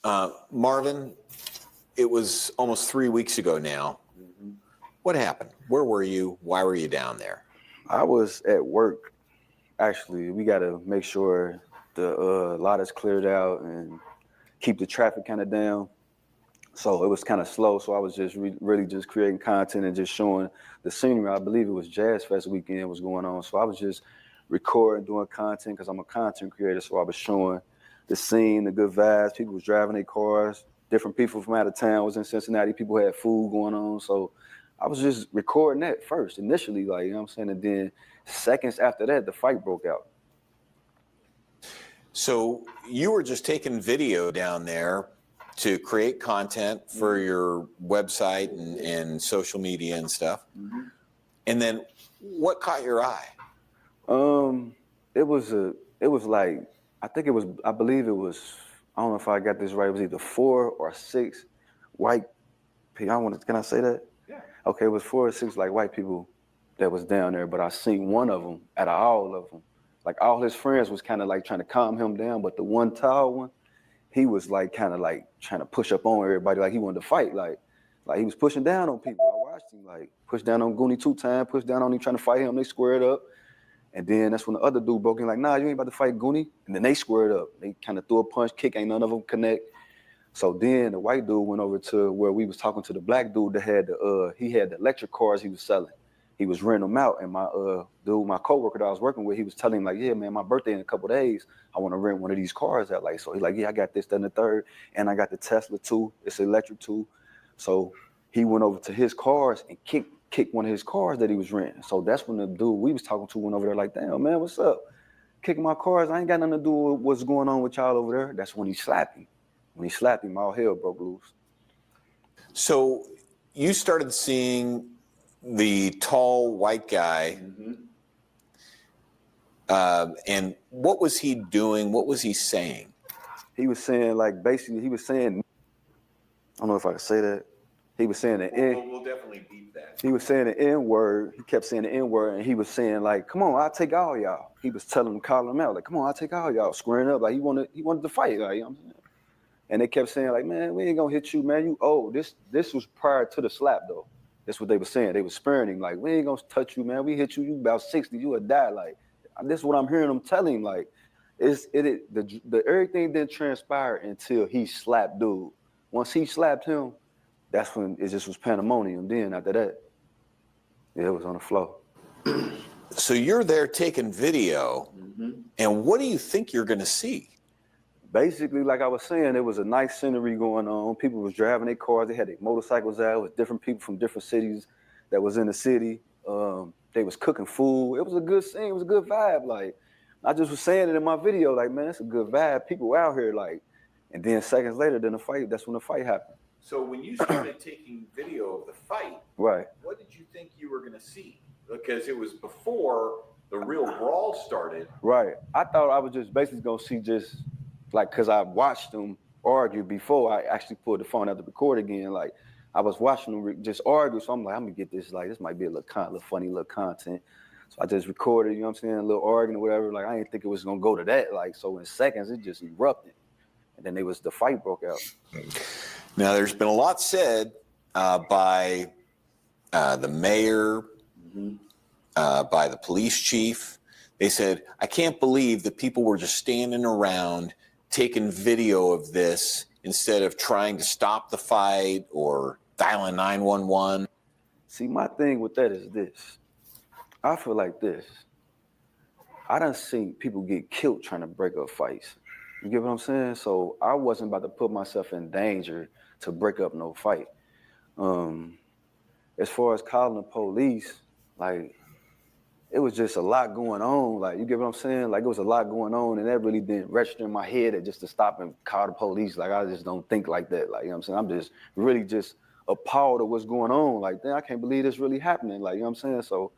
So, Marvin, it was almost 3 weeks ago now. Mm-hmm. What happened? Where were you? Why were you down there? I was at work. Actually, we got to make sure the lot is cleared out and keep the traffic kind of down. So it was kind of slow. So I was just really just creating content and just showing the scenery. I believe it was Jazz Fest weekend was going on. So I was just recording, doing content because I'm a content creator. So I was showing the scene, the good vibes. People was driving their cars. Different people from out of town was in Cincinnati. People had food going on. So I was just recording that first, initially, like, you know what I'm saying? And then seconds after that, the fight broke out. So you were just taking video down there to create content for your website and social media and stuff. Mm-hmm. And then what caught your eye? It was like, I believe it was, I don't know if I got this right, it was either 4 or 6 white people. Can I say that? Yeah. Okay, it was 4 or 6 like white people that was down there, but I seen one of them out of all of them. Like all his friends was kind of like trying to calm him down, but the one tall one, he was like kind of like trying to push up on everybody, like he wanted to fight, like he was pushing down on people. I watched him like push down on Goonie 2 times, push down on him trying to fight him. They squared up, and then that's when the other dude broke in like, nah, you ain't about to fight Goonie. And then they squared up. They kind of threw a punch, kick, ain't none of them connect. So then the white dude went over to where we was talking to the black dude that had he had the electric cars he was selling. He was renting them out, and my my coworker that I was working with, he was telling him like, yeah, man, my birthday in a couple of days, I want to rent one of these cars out. Like, so he's like, yeah, I got this, that, and the third, and I got the Tesla too. It's electric too. So he went over to his cars and kicked one of his cars that he was renting. So that's when the dude we was talking to went over there like, damn, man, what's up? Kicking my cars. I ain't got nothing to do with what's going on with y'all over there. That's when he slapped him. When he slapped him, all hell broke loose. So you started seeing the tall white guy, mm-hmm. And what was he doing? What was he saying? He was saying, like, basically, he was saying, I don't know if I can say that. He was saying the N. We'll definitely beat that. He was saying the N word. He kept saying the N word, and he was saying, like, come on, I'll take all y'all. He was telling them, calling them out, like, come on, I'll take all y'all, squaring up, like he wanted to fight, like, you know what I'm saying? And they kept saying, like, man, we ain't gonna hit you, man. You old. This was prior to the slap, though. That's what they were saying. They were sparing him, like, we ain't gonna touch you, man. We hit you, you about 60, you would die. Like, this is what I'm hearing them telling him. Like, the everything didn't transpire until he slapped dude. Once he slapped him, that's when it just was pandemonium. Then after that, yeah, it was on the floor. So you're there taking video, mm-hmm. And what do you think you're gonna see? Basically, like I was saying, there was a nice scenery going on. People was driving their cars. They had their motorcycles out with different people from different cities that was in the city. They was cooking food. It was a good scene. It was a good vibe. Like, I just was saying it in my video, like, man, it's a good vibe. People were out here, like, and then seconds later, that's when the fight happened. So when you started taking video of the fight, right? What did you think you were going to see? Because it was before the real brawl started. Right. I thought I was just basically going to see just, like, because I watched them argue before I actually pulled the phone out to record again. Like, I was watching them just argue, so I'm like, I'm going to get this, like, this might be a little funny little content. So I just recorded, you know what I'm saying, a little arguing or whatever. Like, I didn't think it was going to go to that. Like, so in seconds, it just erupted. And then the fight broke out. Now, there's been a lot said by the mayor, mm-hmm. By the police chief. They said, I can't believe that people were just standing around taking video of this instead of trying to stop the fight or dialing 911. See, my thing with that is this. I feel like this. I done seen people get killed trying to break up fights. You get what I'm saying? So I wasn't about to put myself in danger to break up no fight. As far as calling the police, like, it was just a lot going on. Like, you get what I'm saying? Like, it was a lot going on, and that really didn't register in my head just to stop and call the police. Like, I just don't think like that. Like, you know what I'm saying? I'm just really just appalled at what's going on. Like, damn, I can't believe this really happening. Like, you know what I'm saying? So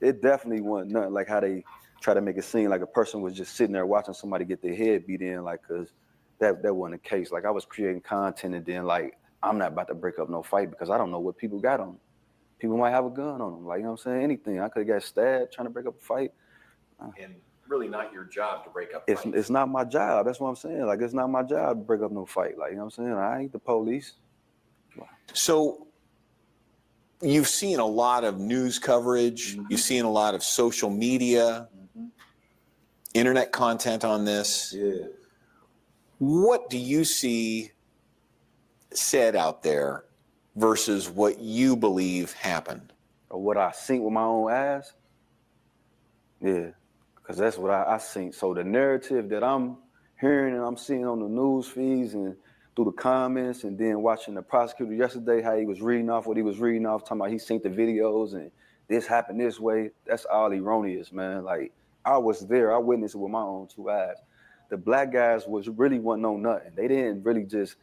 it definitely wasn't nothing like how they try to make it seem like a person was just sitting there watching somebody get their head beat in, like, because that wasn't the case. Like, I was creating content, and then, like, I'm not about to break up no fight because I don't know what people got on them. People might have a gun on them, like, you know what I'm saying? Anything. I could have got stabbed trying to break up a fight. And really not your job to break up fights. It's not my job. That's what I'm saying. Like, it's not my job to break up no fight. Like, you know what I'm saying? I ain't the police. So you've seen a lot of news coverage. You've seen a lot of social media, internet content on this. Yeah. What do you see said out there versus what you believe happened? Or what I seen with my own eyes? Yeah, because that's what I seen. So the narrative that I'm hearing and I'm seeing on the news feeds and through the comments, and then watching the prosecutor yesterday, how he was reading off what he was reading off, talking about he seen the videos and this happened this way, that's all erroneous, man. Like, I was there, I witnessed it with my own two eyes. The black guys wasn't on nothing. They didn't really just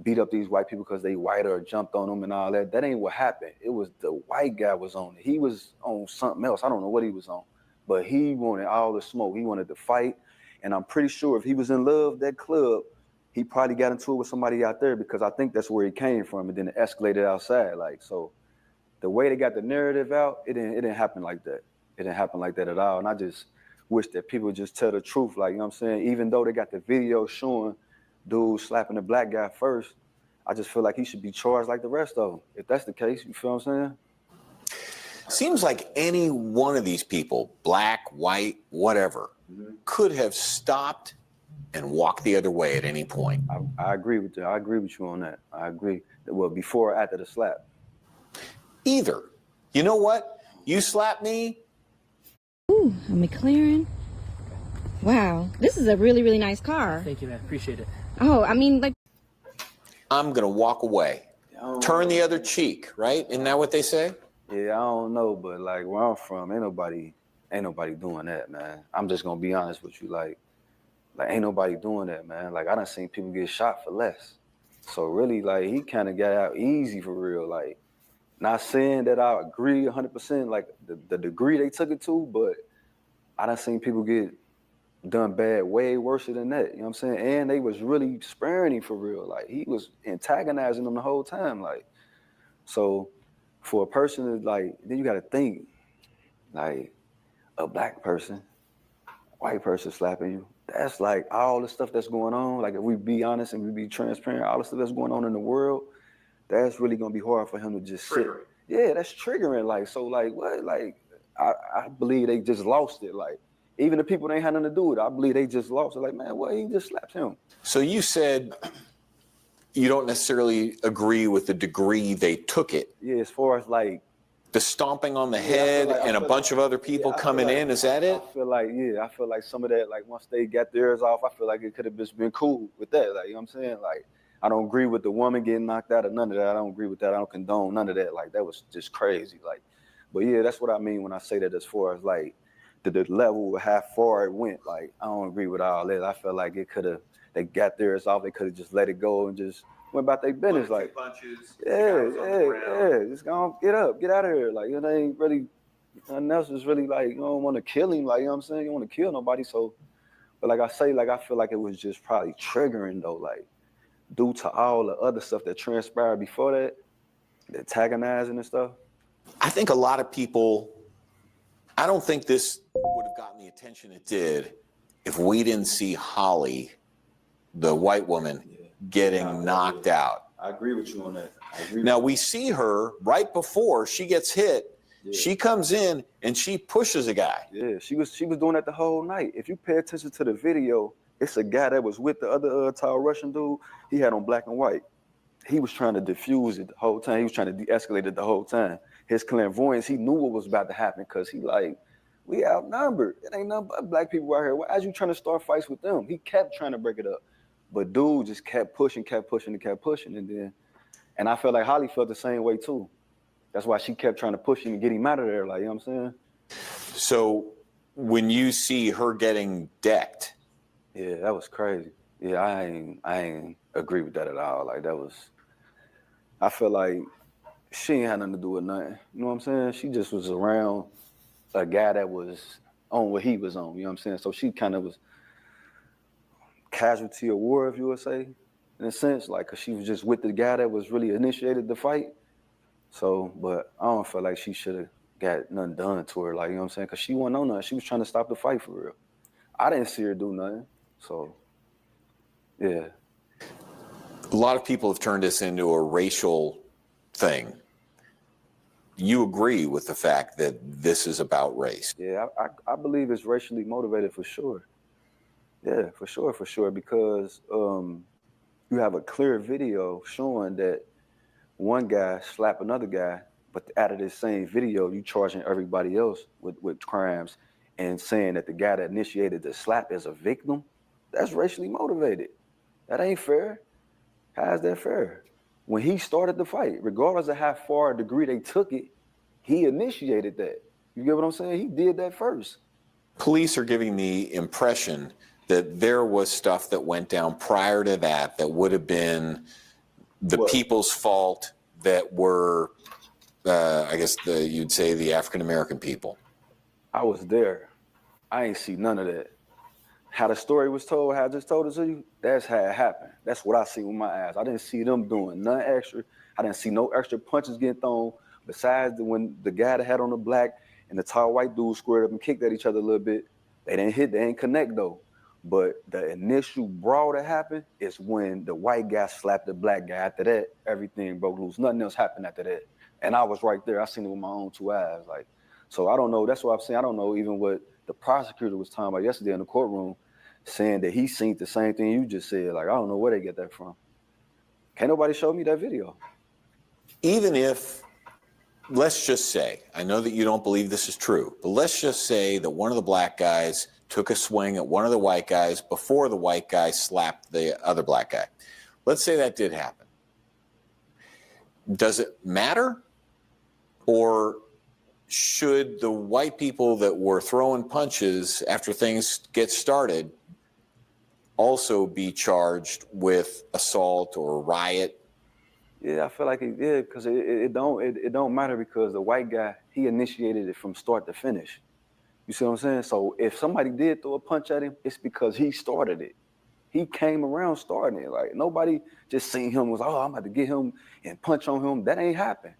beat up these white people because they white or jumped on them and all that. That ain't what happened. It was the white guy was on it. He was on something else. I don't know what he was on, but he wanted all the smoke. He wanted to fight. And I'm pretty sure if he was in love, that club, he probably got into it with somebody out there, because I think that's where he came from, and then it escalated outside. Like, so the way they got the narrative out, it didn't happen like that. It didn't happen like that at all. And I just wish that people would just tell the truth. Like, you know what I'm saying? Even though they got the video showing dude slapping the black guy first, I just feel like he should be charged like the rest of them. If that's the case, you feel what I'm saying? Seems like any one of these people, black, white, whatever, could have stopped and walked the other way at any point. I agree with you. I agree with you on that. I agree. Well, before or after the slap? Either. You know what? You slap me. Ooh, a McLaren. Wow, this is a really, really nice car. Thank you, man. Appreciate it. Oh, I mean, like, I'm going to walk away. Turn the other cheek, right? Isn't that what they say? Yeah, I don't know, but like where I'm from, ain't nobody doing that, man. I'm just gonna be honest with you, like ain't nobody doing that, man. Like, I done seen people get shot for less. So really, like, he kind of got out easy for real. Like, not saying that I agree 100%, like the degree they took it to, but I done seen people get done bad way worse than that, you know what I'm saying? And they was really sparing him for real. Like, he was antagonizing them the whole time. Like, so for a person to, like, then you gotta think, like, a black person, white person slapping you, that's like all the stuff that's going on. Like, if we be honest and we be transparent, all the stuff that's going on in the world, that's really gonna be hard for him to just sit. Yeah, that's triggering. Like, so like what? Like, I believe they just lost it. Like, even the people that ain't had nothing to do with it, I believe they just lost it. Like, man, what? He just slapped him. So you said you don't necessarily agree with the degree they took it. Yeah, as far as like the stomping on the head and a bunch of other people coming in, is that it? I feel like some of that, like, once they got theirs off, I feel like it could have just been cool with that. Like, you know what I'm saying? Like, I don't agree with the woman getting knocked out or none of that. I don't agree with that. I don't condone none of that. Like, that was just crazy. Like, but yeah, that's what I mean when I say that, as far as like the level of how far it went. Like, I don't agree with all that. I feel like they got theirs off. They could have just let it go and just went about their business. Like, punches, yeah, just go get up, get out of here. Like, it ain't really, nothing else is really, like, you don't want to kill him. Like, you know what I'm saying? You don't want to kill nobody. So, but like I say, like, I feel like it was just probably triggering though, like, due to all the other stuff that transpired before that, the antagonizing and stuff. I think a lot of people, I don't think this would have gotten the attention it did if we didn't see Holly, the white woman, getting knocked out. I agree with you on that. Now we see her right before she gets hit. Yeah. She comes in and she pushes a guy. Yeah, she was doing that the whole night. If you pay attention to the video, it's a guy that was with the other tall Russian dude. He had on black and white. He was trying to diffuse it the whole time. He was trying to de-escalate it the whole time. His clairvoyance, he knew what was about to happen, because he like, we outnumbered. It ain't nothing but black people out here. Why are you trying to start fights with them? He kept trying to break it up. But dude just kept pushing. And I felt like Holly felt the same way too. That's why she kept trying to push him and get him out of there. Like, you know what I'm saying? So when you see her getting decked. Yeah, that was crazy. Yeah, I ain't agree with that at all. Like, that was, I feel like she ain't had nothing to do with nothing. You know what I'm saying? She just was around a guy that was on what he was on. You know what I'm saying? So she kind of was casualty of war, if you would say, in a sense, like, cause she was just with the guy that was really initiated the fight. So, but I don't feel like she should have got nothing done to her, like, you know what I'm saying? Cause she wasn't on nothing. She was trying to stop the fight for real. I didn't see her do nothing. So, yeah. A lot of people have turned this into a racial thing. You agree with the fact that this is about race? Yeah, I believe it's racially motivated for sure. Yeah, for sure. Because you have a clear video showing that one guy slapped another guy, but out of this same video, you charging everybody else with crimes and saying that the guy that initiated the slap is a victim. That's racially motivated. That ain't fair. How is that fair? When he started the fight, regardless of how far a degree they took it, he initiated that. You get what I'm saying? He did that first. Police are giving the impression that there was stuff that went down prior to that that would have been the people's fault that were, I guess you'd say the African-American people. I was there. I ain't see none of that. How the story was told, how I just told it to you, that's how it happened. That's what I see with my eyes. I didn't see them doing nothing extra. I didn't see no extra punches getting thrown besides when the guy that had on the black and the tall white dude squared up and kicked at each other a little bit. They didn't hit, they didn't connect though. But the initial brawl that happened is when the white guy slapped the black guy. After that, everything broke loose. Nothing else happened after that. And I was right there. I seen it with my own two eyes. Like, so I don't know. That's what I'm saying. I don't know even what the prosecutor was talking about yesterday in the courtroom, saying that he seen the same thing you just said. Like, I don't know where they get that from. Can't nobody show me that video. Even if, let's just say, I know that you don't believe this is true, but let's just say that one of the black guys took a swing at one of the white guys before the white guy slapped the other black guy. Let's say that did happen. Does it matter? Or should the white people that were throwing punches after things get started also be charged with assault or riot? Yeah, I feel like it did, because it don't matter, because the white guy, he initiated it from start to finish. You see what I'm saying? So if somebody did throw a punch at him, it's because he started it. He came around starting it. Like, nobody just seen him was, oh, I'm about to get him and punch on him. That ain't happened.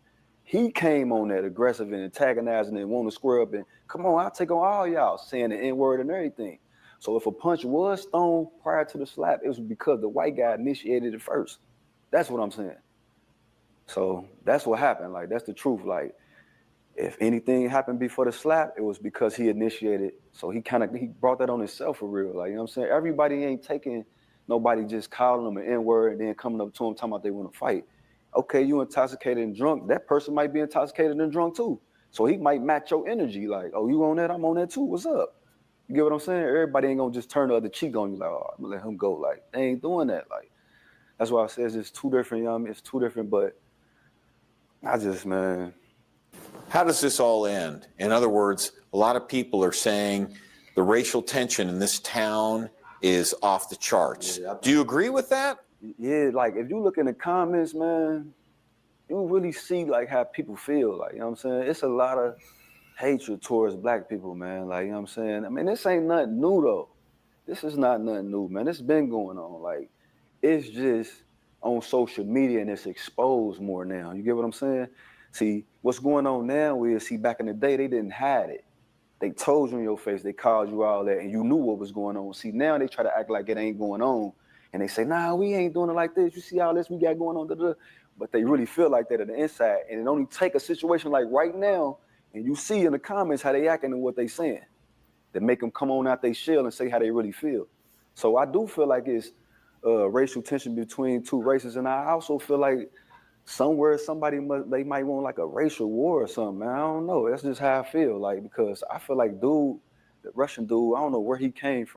He came on that aggressive and antagonizing and wanting to square up and, come on, I'll take on all y'all, saying the N-word and everything. So if a punch was thrown prior to the slap, it was because the white guy initiated it first. That's what I'm saying. So that's what happened. Like, that's the truth. Like, if anything happened before the slap, it was because he initiated. So he brought that on himself for real. Like, you know what I'm saying? Everybody ain't taking nobody just calling them an N-word and then coming up to them talking about they want to fight. Okay, you intoxicated and drunk. That person might be intoxicated and drunk too. So he might match your energy. Like, oh, you on that? I'm on that too. What's up? You get what I'm saying? Everybody ain't gonna just turn the other cheek on you. Like, oh, I'm gonna let him go. Like, they ain't doing that. Like, that's why I says it's two different. You know what I mean? It's two different. But I just, man. How does this all end? In other words, a lot of people are saying the racial tension in this town is off the charts. Yeah, do you agree with that? Yeah, like, if you look in the comments, man, you really see like how people feel. Like, you know what I'm saying? It's a lot of hatred towards black people, man. Like, you know what I'm saying? I mean, this ain't nothing new though. This is not nothing new, man. It's been going on. Like, it's just on social media and it's exposed more now. You get what I'm saying? See, what's going on now is, see, back in the day, they didn't hide it. They told you in your face, they called you all that, and you knew what was going on. See, now they try to act like it ain't going on. And they say, nah, we ain't doing it like this. You see all this we got going on, da-da. But they really feel like that on the inside. And it only take a situation like right now, and you see in the comments how they acting and what they saying, that make them come on out their shell and say how they really feel. So I do feel like it's racial tension between two races. And I also feel like somewhere they might want like a racial war or something, man. I don't know. That's just how I feel. Like, because I feel like the Russian dude, I don't know where he came from.